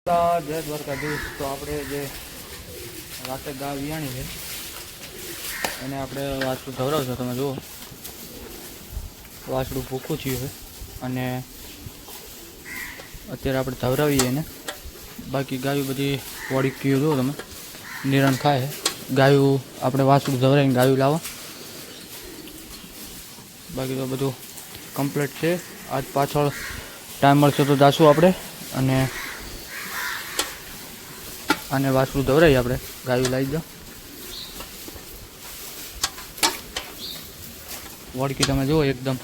જય દ્વારકાધીશ. તો આપણે જે રાતે ગાય વિયાણી છે એને આપણે વાસળું ધવરાવશો. તમે જુઓ વાસળું ભૂખું થયું છે અને અત્યારે આપણે ધવરાવીએ એને. બાકી ગાયું બધી વળી ગયું જુઓ તમે નિરણ ખાય. ગાયું આપણે વાસળું ધવરાવીને ગાયું લાવો. બાકી તો બધું કમ્પ્લીટ છે. આજ પાછળ ટાઈમ મળશે તો જાશું આપણે અને વાસળું ધવરાવી આપણે ગાયું લાવી દો. વળકી તમે જુઓ એકદમ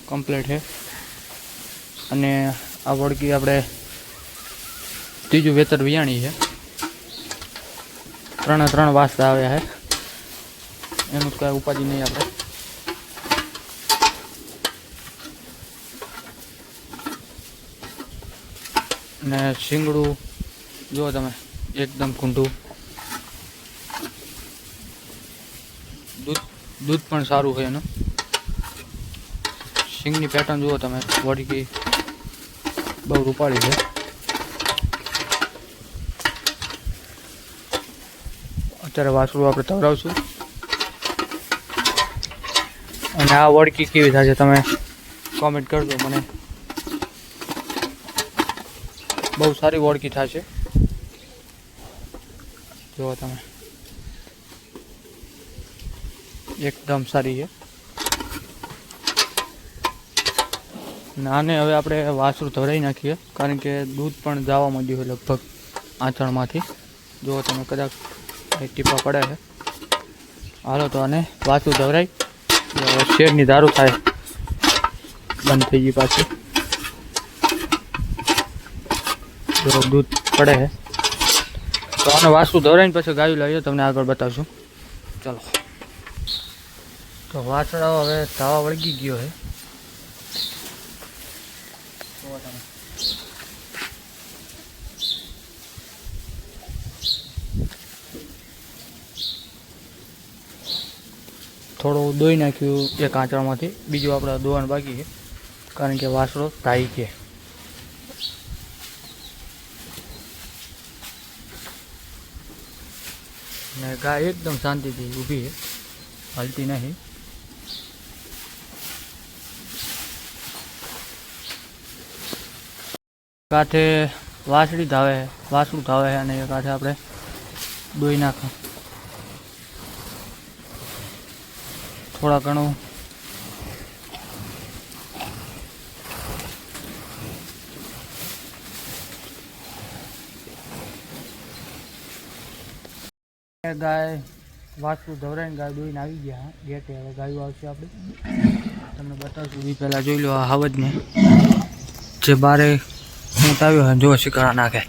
કમ્પ્લીટ છે અને આ વળકી આપણે ત્રીજું વેતર વિયાણી છે. 3 વાસળા આવ્યા છે. એનું કાંઈ ઉપાધિ નહીં આપણે. ને શીંગડું જુઓ તમે એકદમ કુંઢું. દૂધ પણ સારું છે એનું. શીંગની પેટર્ન જુઓ તમે વળકી બહુ રૂપાળી છે. અત્યારે વાસળું આપણે તવરાવશું અને આ વળકી કેવી થાય છે તમે કોમેન્ટ કરજો મને. બહુ સારી વળકી થાય છે જુઓ તમે એકદમ સારી છે. આને હવે આપણે વાસળું ધવરાવી નાખીએ કારણ કે દૂધ પણ જવા માંડ્યું છે લગભગ આંચણમાંથી. જુઓ તમે કદાચ ટીપા પડે છે. હાલો તો આને વાસળું ધવરાવી શેરની દારૂ થાય બંધ થઈ ગઈ પાછી. જો દૂધ પડે છે તો આને વાસળું ધવરાવીને પછી ગાયું લાવીએ તમને આગળ બતાવશું. ચલો તો વાસળાઓ હવે ધાવા વળગી ગયો છે. થોડું દોઈ નાખ્યું એક આંચળામાંથી. બીજું આપણે દોવાનું બાકી છે કારણ કે વાસળો ધાઈ છે. ને ગાય એકદમ શાંતિથી ઊભી છે, હલતી નહીં. કાંઠે વાસળી ધાવે વાસળું ધાવે અને એ કાંઠે આપણે દોઈ નાખો. થોડા ઘણું ગાય વાસળું ધવરાઈને ગાય દોઈને આવી ગયા ગેટે. હવે ગાયું આવશે આપણે તમને બતાવશું. એ પહેલાં જોઈ લો આ હાવજને જે બારે ઊંટ આવ્યો હોય જો શિકારા નાખે.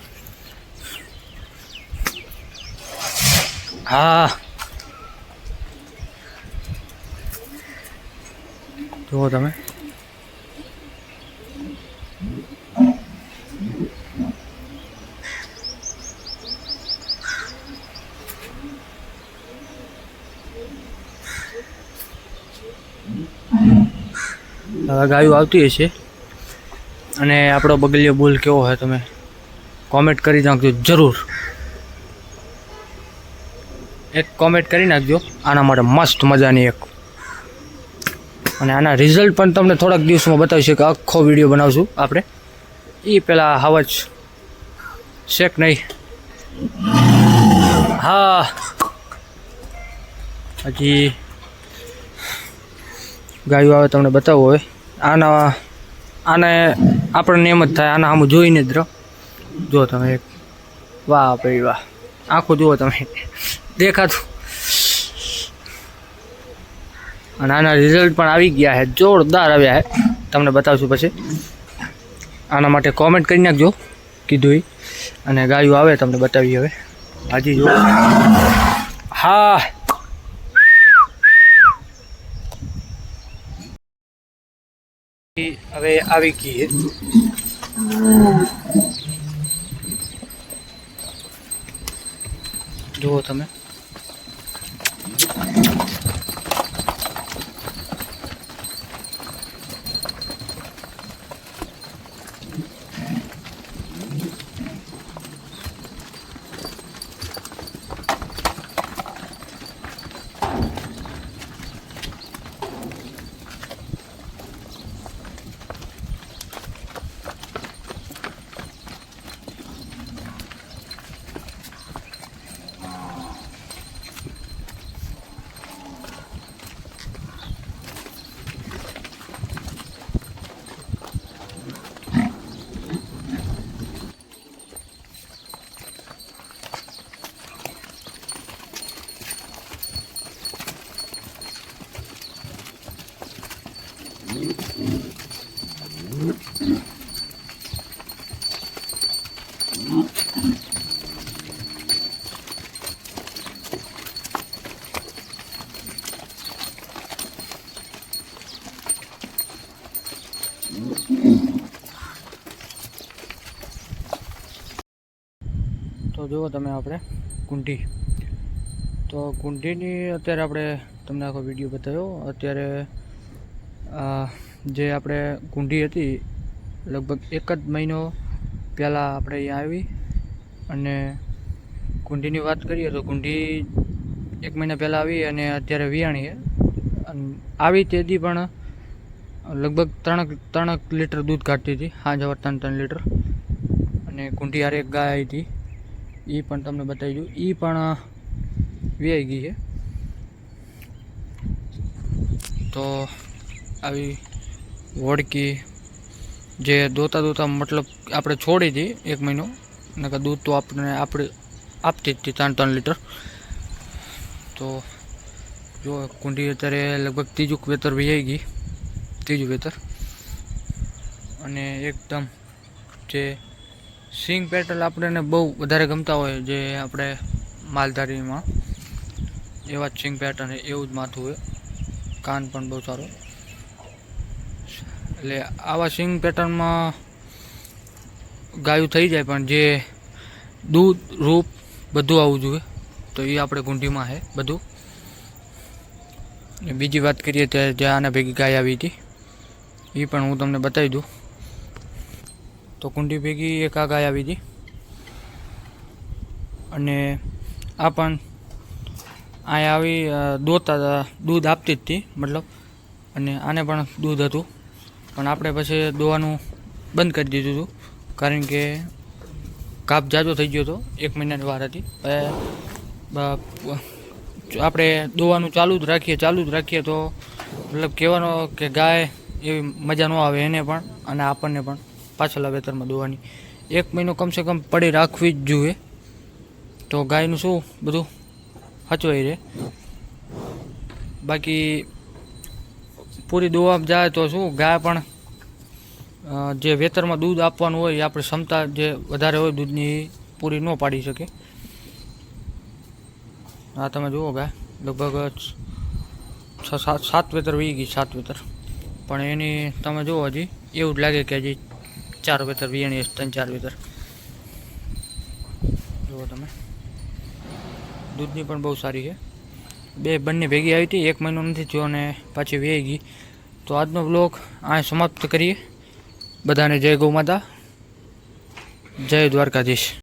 હા જુઓ તમે હવે ગાયું આવતી હશે અને આપણો બગલિયો બોલ કેવો હોય તમે કોમેન્ટ કરી નાખજો જરૂર. એક કોમેન્ટ કરી નાખજો આના માટે મસ્ત મજાની એક. અને આના રિઝલ્ટ પણ તમને થોડાક દિવસમાં બતાવીશું કે આખો વિડીયો બનાવશું આપણે. એ પેલા હાવજ શેક નહીં. હા હજી ગાયું આવે તમને બતાવવું હોય. આને આપણને એમ જ થાય આના આમ જોઈને જ રહો. જુઓ તમે એક વાહ ભાઈ વાહ આખું જુઓ તમે દેખાતું. અને આના રિઝલ્ટ પણ આવી ગયા છે, જોરદાર આવ્યા છે. તમને બતાવશું પછી. આના માટે કોમેન્ટ કરી નાખજો કીધું. અને ગાયું આવે તમને બતાવીએ હવે. હાજી જો હા હવે આવી ગઈ. જુઓ તમે તો જુઓ તમે આપણે કુંડી, તો કુંડીની અત્યારે આપણે તમને આખો વિડીયો બતાવ્યો. અત્યારે જે આપણે કુંડી હતી લગભગ 1 જ મહિનો પહેલાં આપણે અહીંયા આવી, અને કુંડીની વાત કરીએ તો કુંડી 1 મહિના પહેલાં આવી અને અત્યારે વિયાણી છે. અને આવી તેથી પણ લગભગ 3 લીટર દૂધ કાઢતી હતી, હા જવા 3 લીટર. અને કુંડી હારે એક ગાય આવી હતી, એ પણ તમને બતાવી દઉં, એ પણ વ્યાઈ ગઈ છે. તો આવી વળકી જે દોતા મતલબ આપણે છોડી હતી 1 મહિનો, નકર દૂધ તો આપણે આપતી જ હતી 3 લીટર. તો જો કુંડી અત્યારે લગભગ 3જું વેતર વ્યાઈ ગઈ, 3જું વેતર. અને એકદમ જે સિંગ પેટર્ન આપણને બહુ વધારે ગમતા હોય, જે આપણે માલધારીમાં એવા જ સિંગ પેટર્ન એવું જ માથું હોય, કાન પણ બહુ સારો. એટલે આવા સિંગ પેટર્નમાં ગાયું થઈ જાય, પણ જે દૂધ રૂપ બધું આવવું જોઈએ, તો એ આપણે કુંડીમાં છે બધું. બીજી વાત કરીએ ત્યારે જ્યાં આના ભેગી ગાય આવી હતી એ પણ હું તમને બતાવી દઉં. તો કુંડી ભેગી એક આ ગાય આવી હતી, અને આ પણ અહીંયા આવી દોતા દૂધ આપતી જ હતી મતલબ, અને આને પણ દૂધ હતું, પણ આપણે પછી દોવાનું બંધ કરી દીધું હતું, કારણ કે કાપ જાજો થઈ ગયો હતો, 1 મહિનાની વાર હતી. આપણે દોવાનું ચાલુ જ રાખીએ તો મતલબ કહેવાનો કે ગાય એવી મજા ન આવે એને પણ, અને આપણને પણ પાછળના વેતરમાં દોવાની 1 મહિનો કમસે કમ પડી રાખવી જ જોઈએ, તો ગાયનું શું બધું હચવાઈ રહે. બાકી પૂરી દોવા જાય તો શું ગાય પણ જે વેતરમાં દૂધ આપવાનું હોય એ આપણી ક્ષમતા જે વધારે હોય દૂધની પૂરી ન પાડી શકે. આ તમે જુઓ ગાય લગભગ 7 વેતર વી ગઈ, 7 વેતર, પણ એની તમે જુઓ હજી એવું જ લાગે કે હજી 4 વેતર વિયાણી, 3-4 વેતર. જુઓ તમે દૂધની પણ બહુ સારી છે. બંને ભેગી આવી હતી, 1 મહિનો નથી થયો અને પાછી વ્યાઈ ગઈ. તો આજનો બ્લોગ અહીં સમાપ્ત કરીએ. બધાને જય ગૌ માતા, જય દ્વારકાધીશ.